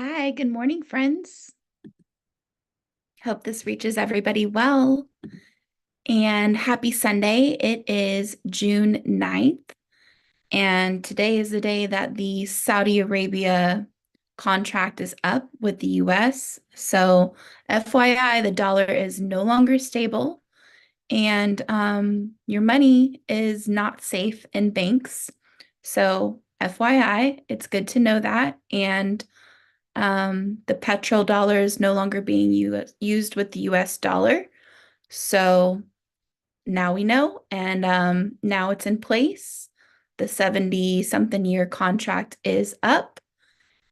Hi, good morning, friends. Hope this reaches everybody well. And happy Sunday. It is June 9th, and today is the day that the Saudi Arabia contract is up with the US. So, FYI, the dollar is no longer stable, and your money is not safe in banks. So, FYI, it's good to know that. And the petrodollar is no longer being used with the US dollar. So now we know, and now it's in place. The 70 something year contract is up,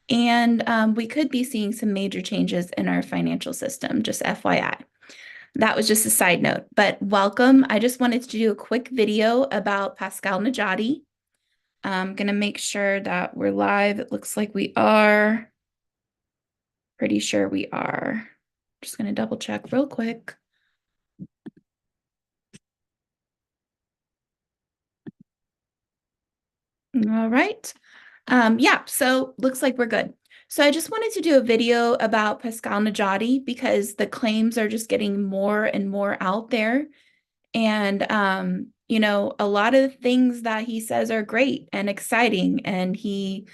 and we could be seeing some major changes in our financial system, just FYI. That was just a side note, but welcome. I just wanted to do a quick video about Pascal Najadi. I'm going to make sure that we're live. It looks like we are. Pretty sure we are. Just going to double check real quick. All right. Yeah, so looks like we're good. So I just wanted to do a video about Pascal Najadi because the claims are just getting more and more out there. And a lot of the things that he says are great and exciting. And he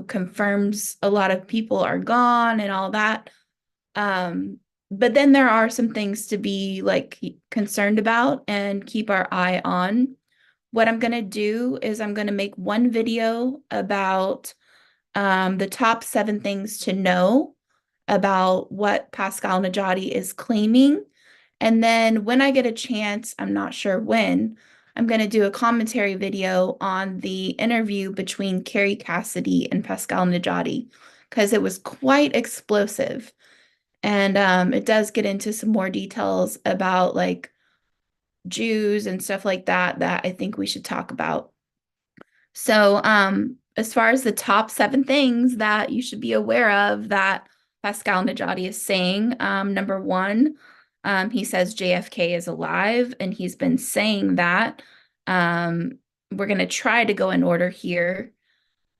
confirms a lot of people are gone and all that. But then there are some things to be like concerned about and keep our eye on. What I'm going to do is I'm going to make one video about the top 7 things to know about what Pascal Najadi is claiming. And then when I get a chance, I'm not sure when, I'm going to do a commentary video on the interview between Carrie Cassidy and Pascal Najadi because it was quite explosive. And it does get into some more details about like Jews and stuff like that that I think we should talk about. So, as far as the top 7 things that you should be aware of that Pascal Najadi is saying, number one, he says JFK is alive, and he's been saying that. We're going to try to go in order here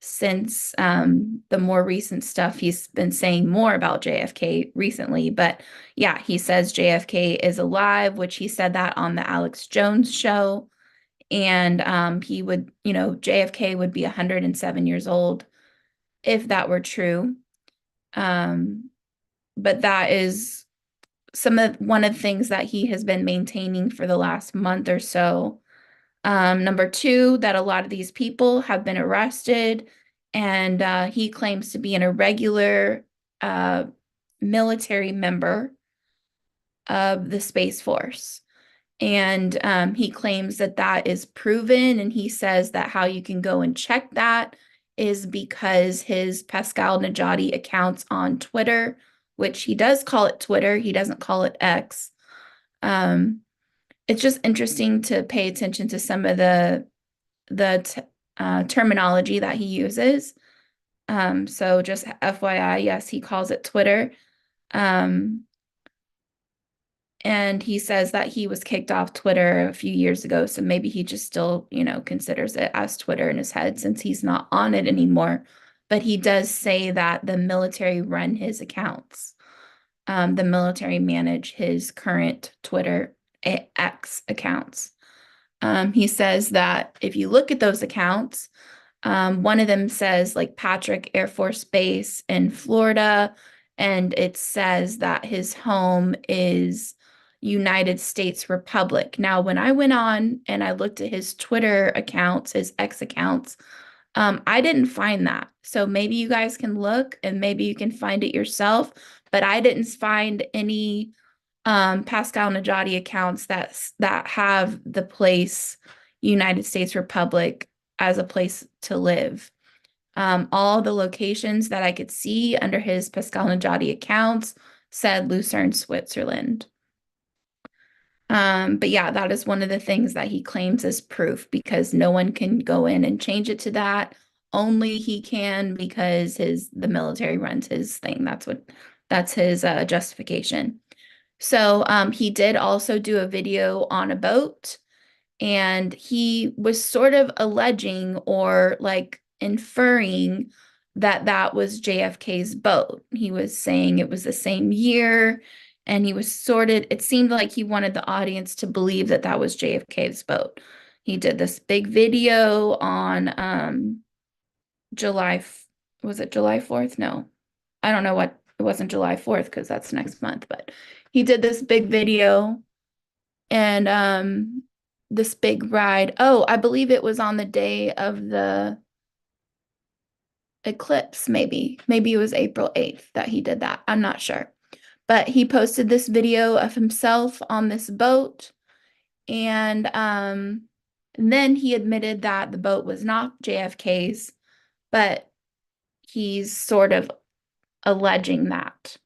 since the more recent stuff, he's been saying more about JFK recently. But yeah, he says JFK is alive, which he said that on the Alex Jones show. And he would, JFK would be 107 years old if that were true. Um, but that is one of the things that he has been maintaining for the last month or so. Number two, that a lot of these people have been arrested, and he claims to be an irregular military member of the Space Force. And he claims that that is proven. And he says that how you can go and check that is because his Pascal Najadi accounts on Twitter, which he does call it Twitter, he doesn't call it X. It's just interesting to pay attention to some of the terminology that he uses. So just FYI, yes, he calls it Twitter. And he says that he was kicked off Twitter a few years ago. So maybe he just still, considers it as Twitter in his head since he's not on it anymore. But he does say that the military run his accounts. The military manage his current Twitter X accounts. He says that if you look at those accounts, one of them says like Patrick Air Force Base in Florida, and it says that his home is United States Republic. Now, when I went on and I looked at his Twitter accounts, his X accounts, I didn't find that. So maybe you guys can look and maybe you can find it yourself, but I didn't find any Pascal Najadi accounts that have the place United States Republic as a place to live. All the locations that I could see under his Pascal Najadi accounts said Lucerne, Switzerland. But yeah, that is one of the things that he claims as proof because no one can go in and change it to that. Only he can because the military runs his thing. That's his justification. So he did also do a video on a boat, and he was sort of alleging or like inferring that that was JFK's boat. He was saying it was the same year, and he was it seemed like he wanted the audience to believe that that was JFK's boat. He did this big video on July, was it July 4th? No, I don't know what, it wasn't July 4th because that's next month, but he did this big video and this big ride. Oh, I believe it was on the day of the eclipse, maybe. Maybe it was April 8th that he did that. I'm not sure. But he posted this video of himself on this boat, and then he admitted that the boat was not JFK's, but he's sort of alleging that.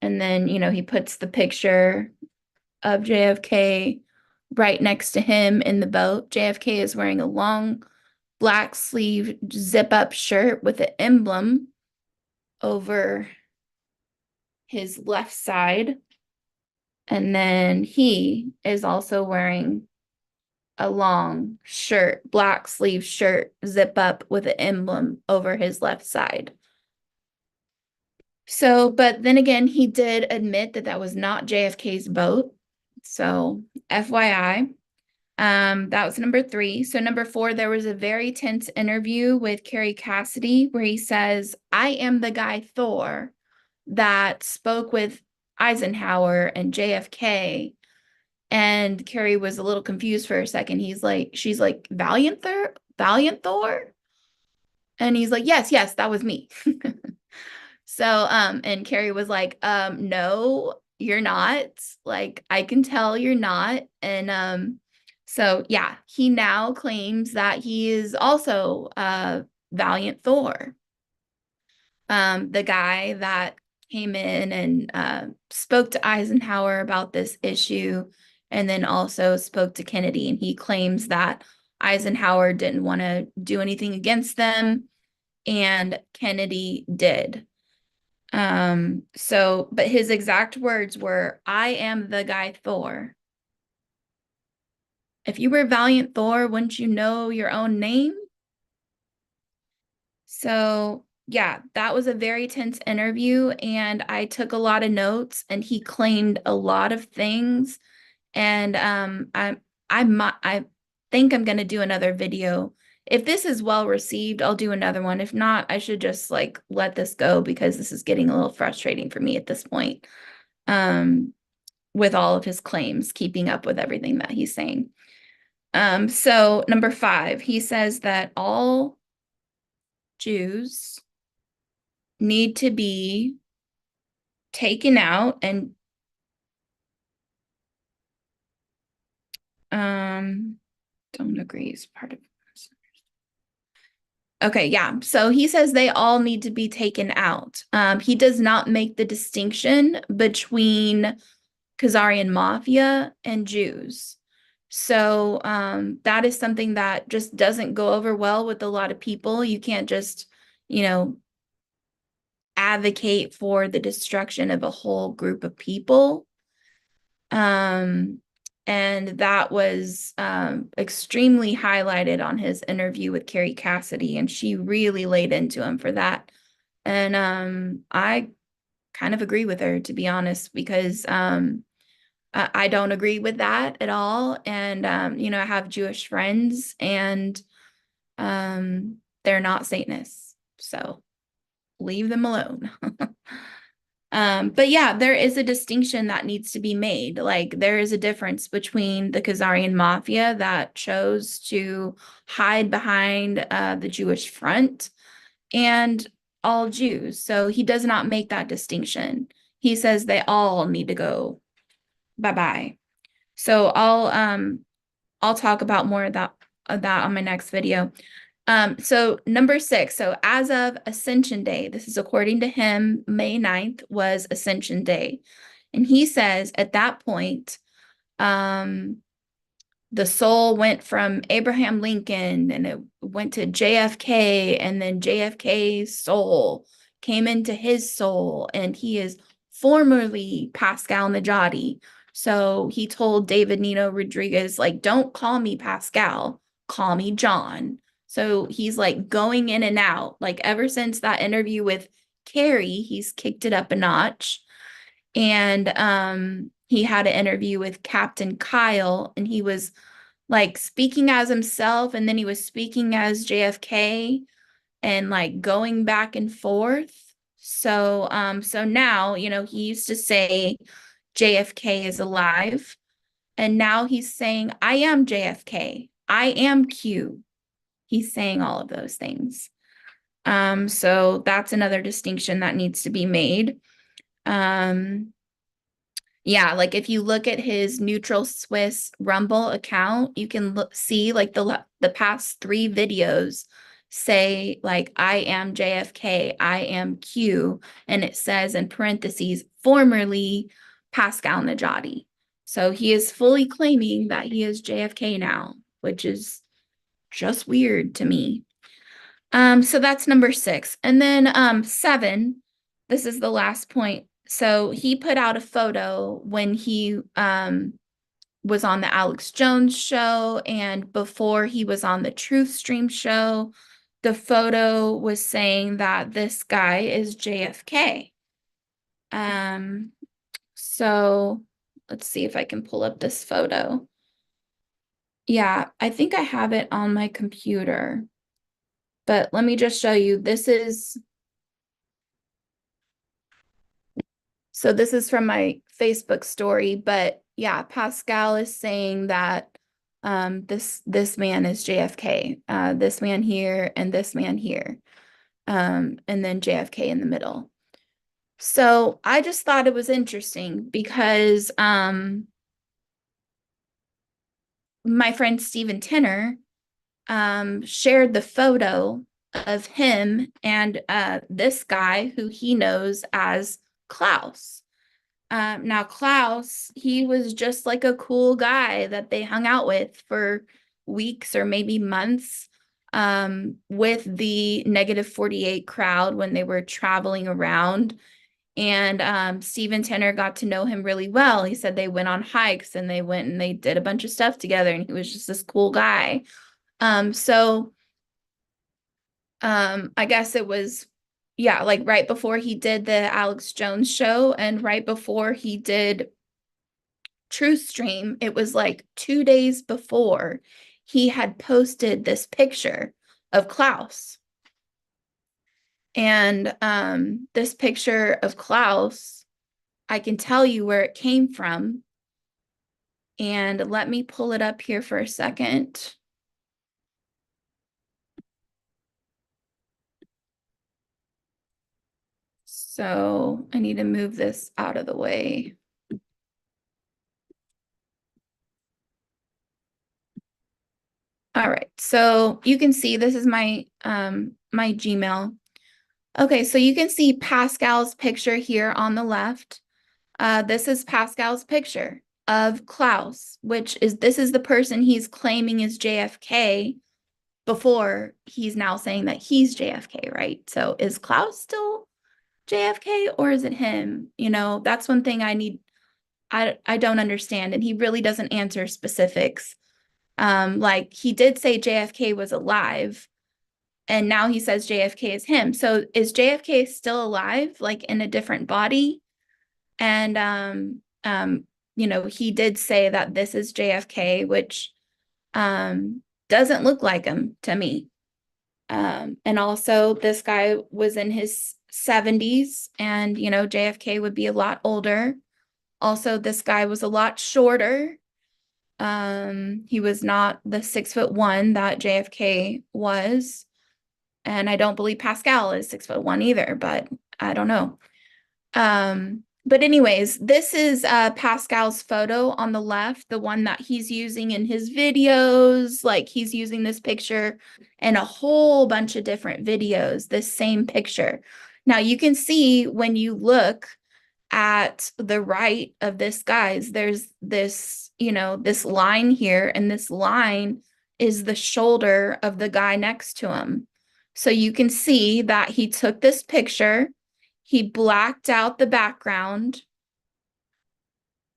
And then, he puts the picture of JFK right next to him in the boat. JFK is wearing a long black sleeve zip up shirt with an emblem over his left side. And then he is also wearing a long shirt, black sleeve shirt, zip up with an emblem over his left side. So, but then again, he did admit that that was not JFK's boat. So, FYI, that was number 3. So number 4, there was a very tense interview with Kerry Cassidy where he says, "I am the guy Thor that spoke with Eisenhower and JFK." And Kerry was a little confused for a second. She's like, Valiant Thor? Valiant Thor? And he's like, yes, that was me. So, and Kerry was like, no, you're not. Like, I can tell you're not. And so yeah, he now claims that he is also Valiant Thor. The guy that came in and spoke to Eisenhower about this issue, and then also spoke to Kennedy. And he claims that Eisenhower didn't want to do anything against them, and Kennedy did. But his exact words were, "I am the guy Thor." If you were Valiant Thor, wouldn't you know your own name? So yeah, that was a very tense interview, and I took a lot of notes, and he claimed a lot of things. And I think I'm gonna do another video. If this is well received, I'll do another one. If not, I should just like let this go because this is getting a little frustrating for me at this point. With all of his claims, keeping up with everything that he's saying. So number 5, he says that all Jews need to be taken out and don't agree is part of this. Okay, yeah. So he says they all need to be taken out. He does not make the distinction between Khazarian mafia and Jews. So that is something that just doesn't go over well with a lot of people. You can't just, advocate for the destruction of a whole group of people. And that was extremely highlighted on his interview with Kerry Cassidy, and she really laid into him for that. And I kind of agree with her, to be honest, because I don't agree with that at all. And I have Jewish friends, and they're not Satanists, so leave them alone. But yeah, there is a distinction that needs to be made. Like, there is a difference between the Khazarian mafia that chose to hide behind the Jewish front and all Jews. So he does not make that distinction. He says they all need to go bye-bye. So I'll talk about more of that on my next video. So number 6, so as of Ascension Day, this is according to him, May 9th was Ascension Day. And he says at that point, the soul went from Abraham Lincoln and it went to JFK, and then JFK's soul came into his soul, and he is formerly Pascal Najadi. So he told David Nino Rodriguez, like, don't call me Pascal, call me John. So he's like going in and out. Like ever since that interview with Carrie, he's kicked it up a notch. And he had an interview with Captain Kyle, and he was like speaking as himself, and then he was speaking as JFK and like going back and forth. So now, he used to say JFK is alive, and now he's saying I am JFK. I am Q. He's saying all of those things. So that's another distinction that needs to be made. Um, yeah, like if you look at his Neutral Swiss Rumble account, you can see like the past 3 videos say like I am JFK, I am Q, and it says in parentheses formerly Pascal Najadi. So he is fully claiming that he is JFK now, which is just weird to me. So that's number 6. And then 7, this is the last point. So he put out a photo when he was on the Alex Jones show, and before he was on the Truth Stream show. The photo was saying that this guy is JFK. So let's see if I can pull up this photo. Yeah, I think I have it on my computer. But let me just show you. This is from my Facebook story, but yeah, Pascal is saying that this man is JFK, this man here and this man here, and then JFK in the middle. So I just thought it was interesting because my friend Steven Tenner shared the photo of him and this guy who he knows as Klaus. Now, Klaus, he was just like a cool guy that they hung out with for weeks or maybe months with the -48 crowd when they were traveling around. And Steven Tenner got to know him really well. He said they went on hikes and they went and they did a bunch of stuff together, and he was just this cool guy. So I guess it was, yeah, like right before he did the Alex Jones show and right before he did Truth Stream, it was like 2 days before he had posted this picture of Klaus. And this picture of Klaus, I can tell you where it came from. And let me pull it up here for a second. So I need to move this out of the way. All right, so you can see this is my my Gmail. Okay, so you can see Pascal's picture here on the left. This is Pascal's picture of Klaus, this is the person he's claiming is JFK before he's now saying that he's JFK, right? So is Klaus still JFK or is it him? That's one thing I don't understand, and he really doesn't answer specifics. Like he did say JFK was alive, and now he says JFK is him. So is JFK still alive, like in a different body? And he did say that this is JFK, which doesn't look like him to me. And also this guy was in his 70s, and JFK would be a lot older. Also, this guy was a lot shorter. He was not the 6'1" that JFK was. And I don't believe Pascal is 6'1" either, but I don't know. But anyways, this is Pascal's photo on the left, the one that he's using in his videos. Like he's using this picture in a whole bunch of different videos, this same picture. Now you can see when you look at the right of this, guys, there's this, this line here, and this line is the shoulder of the guy next to him. So you can see that he took this picture, he blacked out the background,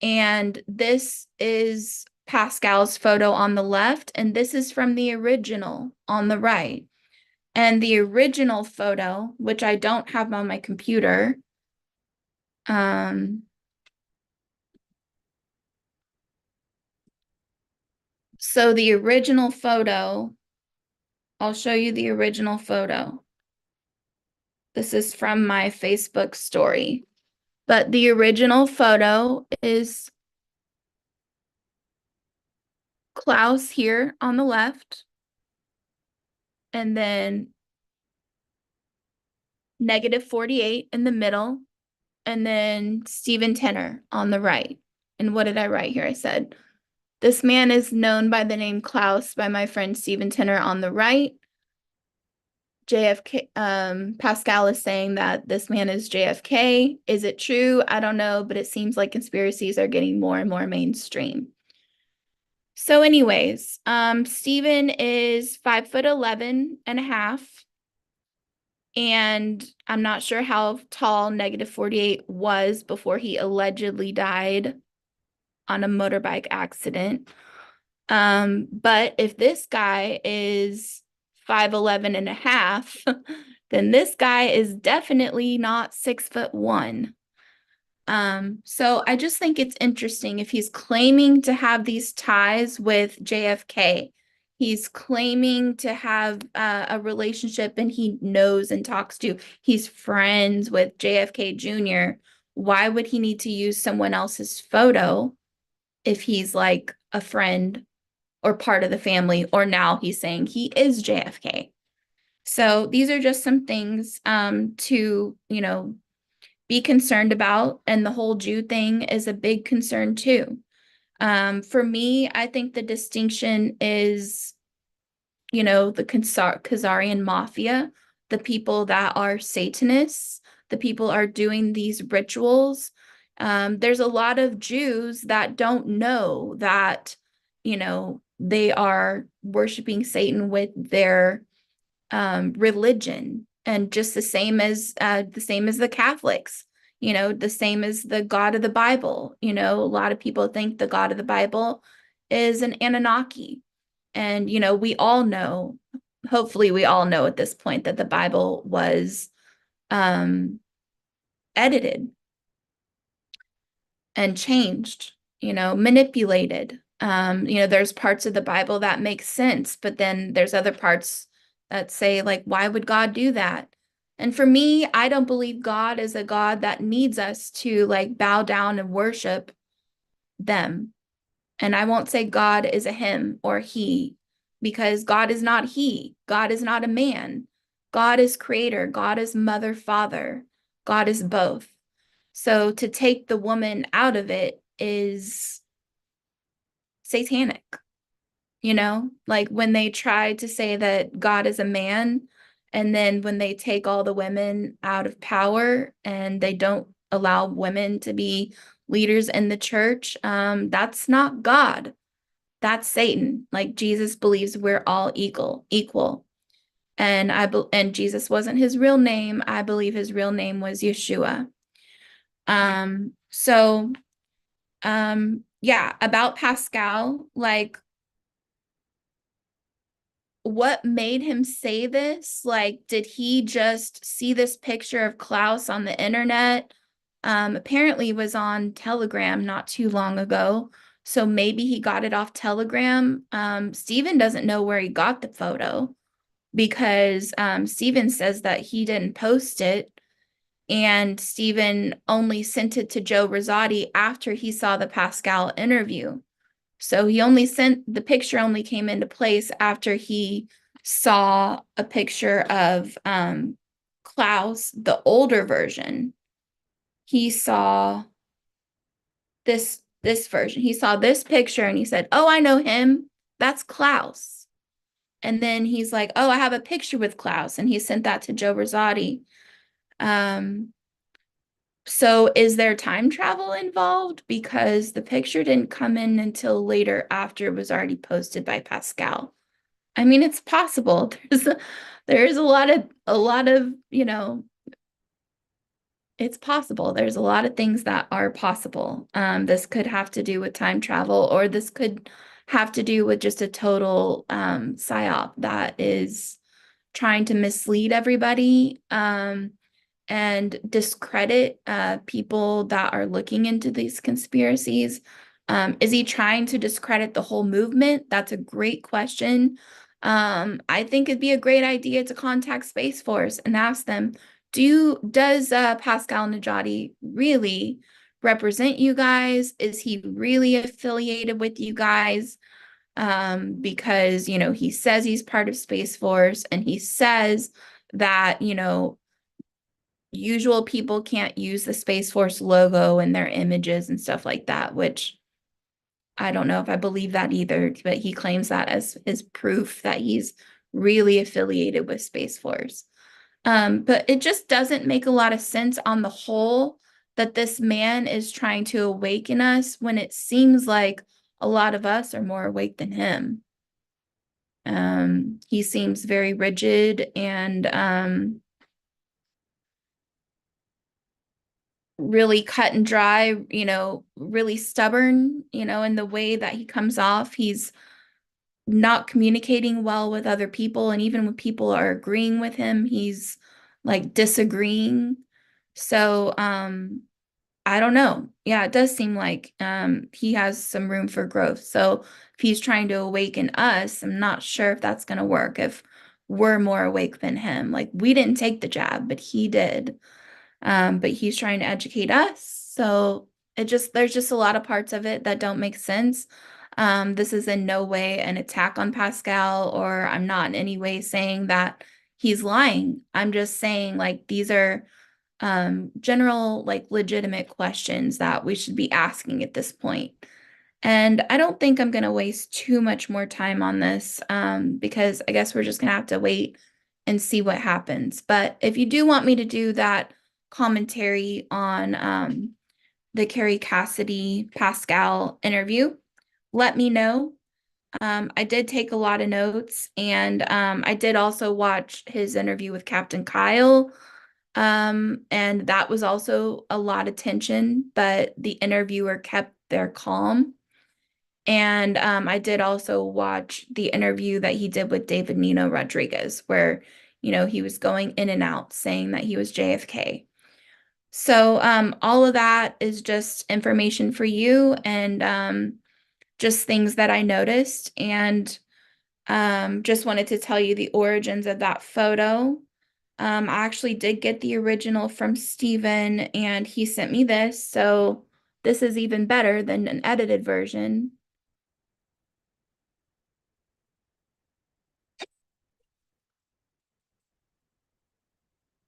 and this is Pascal's photo on the left, and this is from the original on the right. And the original photo, which I don't have on my computer, so the original photo, I'll show you the original photo. This is from my Facebook story. But the original photo is Klaus here on the left, and then -48 in the middle, and then Stephen Tenner on the right. And what did I write here? I said, this man is known by the name Klaus by my friend Stephen Tenner on the right. JFK, Pascal is saying that this man is JFK. Is it true? I don't know, but it seems like conspiracies are getting more and more mainstream. So anyways, Stephen is 5'11" and a half. And I'm not sure how tall -48 was before he allegedly died on a motorbike accident. But if this guy is 5'11" and a half, then this guy is definitely not 6'1". So I just think it's interesting if he's claiming to have these ties with JFK. He's claiming to have a relationship and he knows and talks to, he's friends with JFK Jr. Why would he need to use someone else's photo if he's like a friend or part of the family, or now he's saying he is JFK? So these are just some things to, be concerned about. And the whole Jew thing is a big concern too. For me, I think the distinction is, the Khazarian mafia, the people that are Satanists, the people are doing these rituals. There's a lot of Jews that don't know that, they are worshiping Satan with their religion, and just the same as the Catholics, the same as the God of the Bible. A lot of people think the God of the Bible is an Anunnaki. And, we all know, hopefully we all know at this point, that the Bible was edited and changed, manipulated. There's parts of the Bible that make sense, but then there's other parts that say, like, why would God do that? And for me, I don't believe God is a God that needs us to like bow down and worship them. And I won't say God is a him or he, because God is not he. God is not a man. God is creator. God is mother, father. God is both. So to take the woman out of it is satanic, like when they try to say that God is a man, and then when they take all the women out of power and they don't allow women to be leaders in the church, that's not God. That's Satan. Like Jesus believes we're all equal. And and Jesus wasn't his real name. I believe his real name was Yeshua. So yeah, about Pascal, like, what made him say this? Like, did he just see this picture of Klaus on the internet? Apparently it was on Telegram not too long ago. So maybe he got it off Telegram. Stephen doesn't know where he got the photo, because Stephen says that he didn't post it. And Stephen only sent it to Joe Rosati after he saw the Pascal interview. So the picture only came into place after he saw a picture of Klaus, the older version. He saw this version. He saw this picture and he said, "Oh, I know him. That's Klaus." And then he's like, "Oh, I have a picture with Klaus," and he sent that to Joe Rosati. So is there time travel involved? Because the picture didn't come in until later, after it was already posted by Pascal. I mean, it's possible. There's a lot of, It's possible. There's a lot of things that are possible. This could have to do with time travel, or this could have to do with just a total psyop that is trying to mislead everybody and discredit people that are looking into these conspiracies. Is he trying to discredit the whole movement? That's a great question. I think it'd be a great idea to contact Space Force and ask them, does Pascal Najadi really represent you guys? Is he really affiliated with you guys? Because, he says he's part of Space Force and he says that, usual people can't use the Space Force logo in their images and stuff like that, which I don't know if I believe that either, but he claims that as his proof that he's really affiliated with Space Force. But it just doesn't make a lot of sense on the whole that this man is trying to awaken us when it seems like a lot of us are more awake than him. He seems very rigid and really cut and dry, really stubborn, in the way that he comes off. He's not communicating well with other people. And even when people are agreeing with him, he's like disagreeing. So, I don't know. Yeah, it does seem like he has some room for growth. So if he's trying to awaken us, I'm not sure if that's going to work if we're more awake than him. Like we didn't take the jab, but he did. But he's trying to educate us. So there's just a lot of parts of it that don't make sense. This is in no way an attack on Pascal, or I'm not in any way saying that he's lying. I'm just saying like these are general, like legitimate questions that we should be asking at this point. And I don't think I'm going to waste too much more time on this because I guess we're just going to have to wait and see what happens. But if you do want me to do that commentary on the Carrie Cassidy Pascal interview, let me know. I did take a lot of notes, and I did also watch his interview with Captain Kyle. And that was also a lot of tension, but the interviewer kept their calm. And I did also watch the interview that he did with David Nino Rodriguez, where, he was going in and out saying that he was JFK. So all of that is just information for you and just things that I noticed. And just wanted to tell you the origins of that photo. I actually did get the original from Steven and he sent me this. So this is even better than an edited version.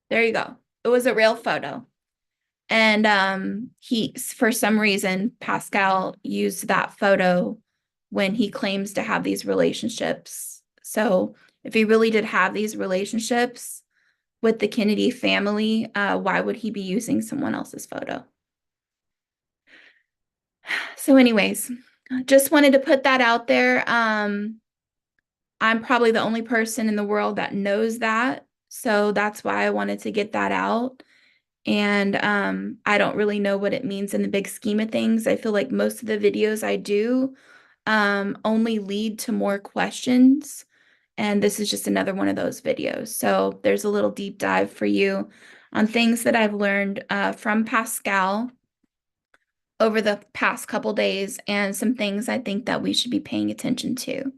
There you go. It was a real photo. And for some reason, Pascal used that photo when he claims to have these relationships. So if he really did have these relationships with the Kennedy family, why would he be using someone else's photo? So anyways, just wanted to put that out there. I'm probably the only person in the world that knows that. So that's why I wanted to get that out. And I don't really know what it means in the big scheme of things. I feel like most of the videos I do only lead to more questions. And this is just another one of those videos. So there's a little deep dive for you on things that I've learned from Pascal over the past couple days and some things I think that we should be paying attention to.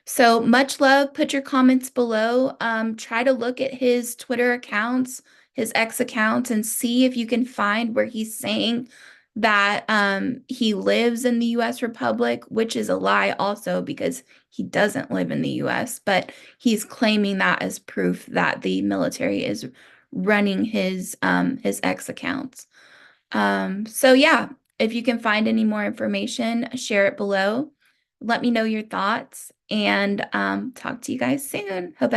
So much love. Put your comments below. Try to look at his Twitter accounts, his X accounts, and see if you can find where he's saying that he lives in the U.S. Republic, which is a lie also because he doesn't live in the U.S., but he's claiming that as proof that the military is running his X accounts. So yeah, if you can find any more information, share it below. Let me know your thoughts and talk to you guys soon. Hope